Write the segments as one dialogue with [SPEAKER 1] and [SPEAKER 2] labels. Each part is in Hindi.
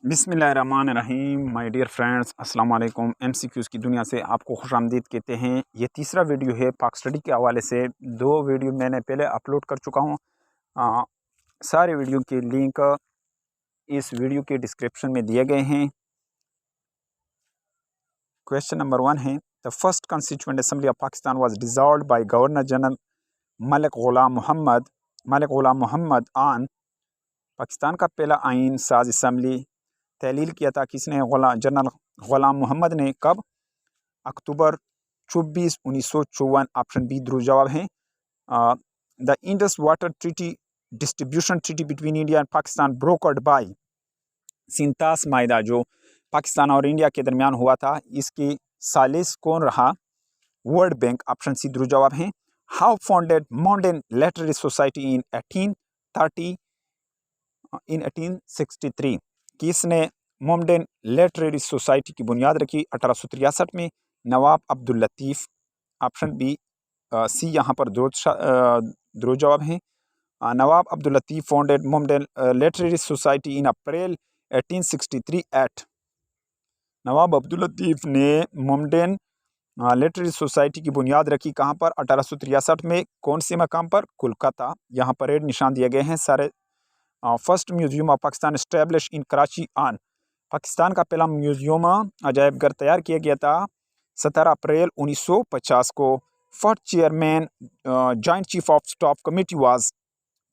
[SPEAKER 1] बिस्मिल्लाहिर्रहमानिर्रहीम। माय डियर फ्रेंड्स, अस्सलाम वालेकुम। एमसीक्यूज़ की दुनिया से आपको खुशामदीद कहते हैं। ये तीसरा वीडियो है पाक स्टडी के हवाले से। दो वीडियो मैंने पहले अपलोड कर चुका हूँ। सारे वीडियो के लिंक इस वीडियो के डिस्क्रिप्शन में दिए गए हैं। क्वेश्चन नंबर 1 है, the first constituent assembly of Pakistan was dissolved by governor general Malik Ghulam Mohammad आन। पाकिस्तान का पहला आइन साज असम्बली तहलील किया था किसने? जनरल ग़ुलाम मोहम्मद ने। कब? अक्टूबर 24, 1954। ऑप्शन बी दुरुस्त जवाब है। The Indus water treaty distribution treaty between India and Pakistan brokered by सिंतास माहिदा, जो पाकिस्तान और इंडिया के दरमियान हुआ था, इसकी सालिस कौन रहा? World bank. ऑप्शन सी दुरुस्त जवाब है। How founded modern literary society इन 1863? किसने मॉडर्न लिटरेरी सोसाइटी की बुनियाद रखी? 1863 में Nawab Abdul Latif. Option B C यहाँ पर दुरुस्त जवाब है। Nawab Abdul Latif founded modern literary society in April 1863 at. Nawab Abdul Latif ने मॉडर्न लिटरेरी सोसाइटी की बुनियाद रखी कहाँ पर? 1863 में। कौन से मकाम पर? कोलकाता। यहाँ पर रेड निशान दिए गए हैं सारे। First museum of Pakistan establish in Karachi on. Pakistan का पहला म्यूजियम अजायब घर तैयार किया गया था 17 अप्रैल 1950 को। First chairman joint chief of staff committee was.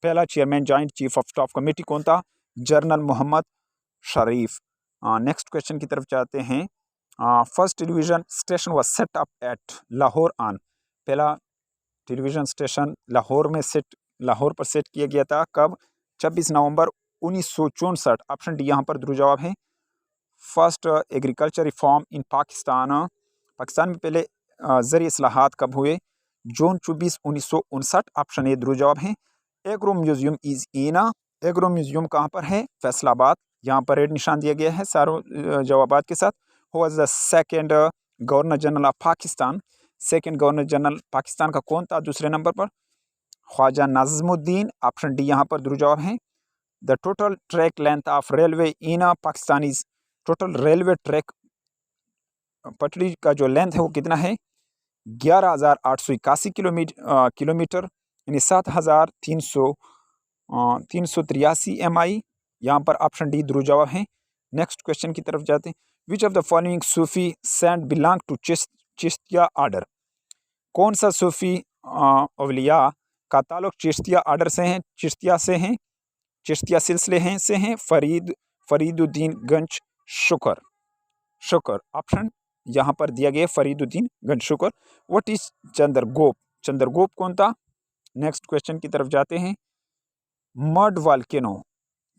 [SPEAKER 1] पहला chairman joint chief of staff committee कौन था? General Mohammad Sharif. Next question की तरफ जाते हैं। First television station was set up at Lahore on. पहला टेलीविज़न स्टेशन लाहौर पर सेट किया गया था। कब? 26 नवंबर 1964। ऑप्शन डी यहाँ पर दुरुस्त जवाब है। First agriculture reform in Pakistan में पहले ज़री इस्लाहात कब हुए? जून 24, 1959। ऑप्शन ए दुरुस्त जवाब है। Agro museum is in. Agro museum कहाँ पर है? फैसलाबाद। यहाँ पर रेड निशान दिया गया है सारों जवाबात के साथ। Who was the second governor general of Pakistan? Second governor general Pakistan का कौन था दूसरे नंबर पर? ख्वाजा नाज़मुद्दीन। ऑप्शन डी यहाँ पर दुरुस्त जवाब है। The total track length of railway in Pakistan is. Total railway track पटरी का जो लेंथ है वो कितना है? 11,881 किलोमीटर, यानी 7,383 MI। यहाँ पर ऑप्शन डी दुरुस्त जवाब है। नेक्स्ट क्वेश्चन की तरफ जाते हैं। Which of the following Sufi saint belong to Chishtia order? कौन सा सूफी अवलिया का ताल्लुक चिश्तिया आर्डर से हैं? चिश्तिया सिलसिले से हैं। फरीदुद्दीन गंज शुक्र। ऑप्शन यहाँ पर दिया गया फरीदुद्दीन गंज शुक्र। व्हाट इज चंद्रगोप कौन था? नेक्स्ट क्वेश्चन की तरफ जाते हैं। मड वाल्केनो,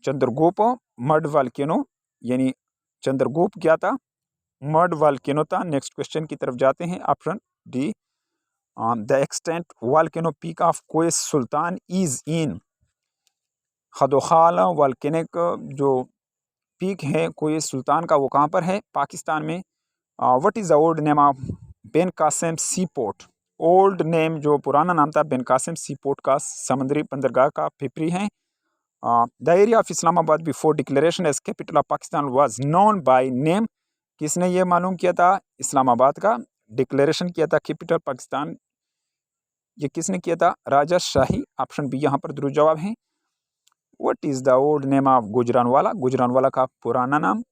[SPEAKER 1] चंद्रगोप मड वाल्केनो, यानी चंद्रगोप क्या था? मड वाल्केनो था। नेक्स्ट क्वेश्चन की तरफ जाते हैं। Option D the extant volcano peak of Koh-e Sultan is in. खदोखाल वाल्केनिक जो पीक है कोयस सुल्तान का, वो कहाँ पर है? पाकिस्तान में। What is the old name of Bin Qasim sea port? Old name जो पुराना नाम था बेन कासिम सी पोर्ट का, समुद्री बंदरगाह का पिपरी है। The area of Islamabad before declaration as capital of Pakistan was known by name. किसने ये मालूम किया था? इस्लामाबाद का डिक्लेरेशन किया था कैपिटल पाकिस्तान, ये किसने किया था? राजा शाही। ऑप्शन बी यहाँ पर दुरुस्त जवाब है। What is the old name of Gujranwala का पुराना नाम?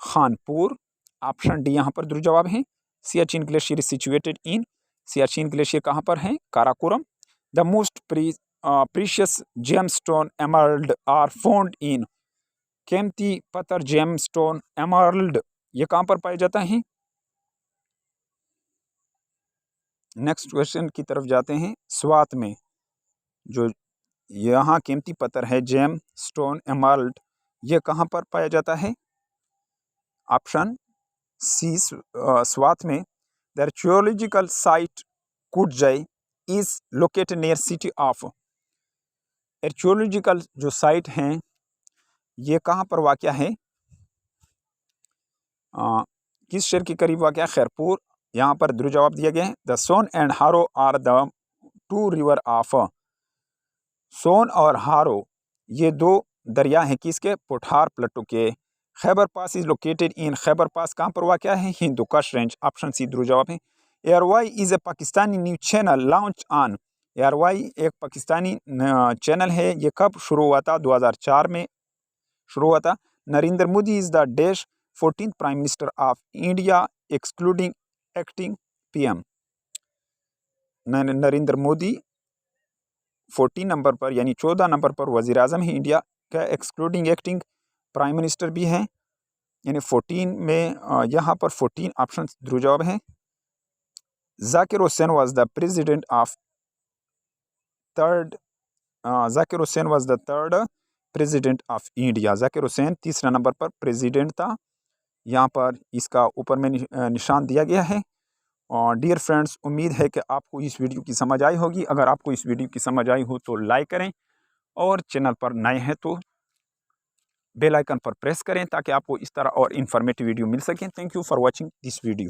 [SPEAKER 1] खानपुर। ऑप्शन डी यहाँ पर दुरुस्त जवाब है। Siachen glacier is situated in. Siachen glacier कहाँ पर है? Karakoram. The most precious gemstone emerald are found in. कीमती पत्थर जेमस्टोन एमरल्ड ये कहाँ पर पाए जाता है? नेक्स्ट क्वेश्चन की तरफ जाते हैं। स्वात में जो यहाँ कीमती पत्थर है जेम स्टोन एमरल्ड, ये कहाँ पर पाया जाता है? ऑप्शन सी स्वात में। द आर्कियोलॉजिकल साइट कुटजई is located near city of. Archaeological जो साइट हैं ये कहाँ पर वाक़या है? किस शहर के करीब वाक़या? खैरपुर। यहाँ पर दुरुस्त जवाब दिया गया है। The Soan and Haro are the two river of. Soan और हारो ये दो दरिया हैं किसके? पोठार प्लेटो के। खैबर पास इज लोकेटेड इन, खैबर पास कहाँ पर वाक़ है? हिंदुकुश रेंज। ऑप्शन सी दुरुस्त जवाब है। ARY is a Pakistani news channel launch on, ARY एक पाकिस्तानी चैनल है, ये कब शुरू हुआ था? 2004 में शुरू हुआ था। Narendra Modi is the dash 14th prime minister of India excluding acting PM. Narendra Modi 14 number पर यानी 14 नंबर पर वज़ीर आज़म है इंडिया का, एक्सक्लूडिंग एक्टिंग प्राइम मिनिस्टर भी हैं, यानी 14 में यहाँ पर 14 ऑप्शन दुरुस्त जवाब है। Zakir Hussain was the president of third, Zakir Hussain was the third president of India. Zakir Hussain तीसरा नंबर पर प्रेसिडेंट था। यहाँ पर इसका ऊपर में निशान दिया गया है। और डियर फ्रेंड्स, उम्मीद है कि आपको इस वीडियो की समझ आई होगी। अगर आपको इस वीडियो की समझ आई हो तो लाइक करें, और चैनल पर नए हैं तो बेल आइकन पर प्रेस करें ताकि आपको इस तरह और इन्फॉर्मेटिव वीडियो मिल सकें। Thank you for watching this video.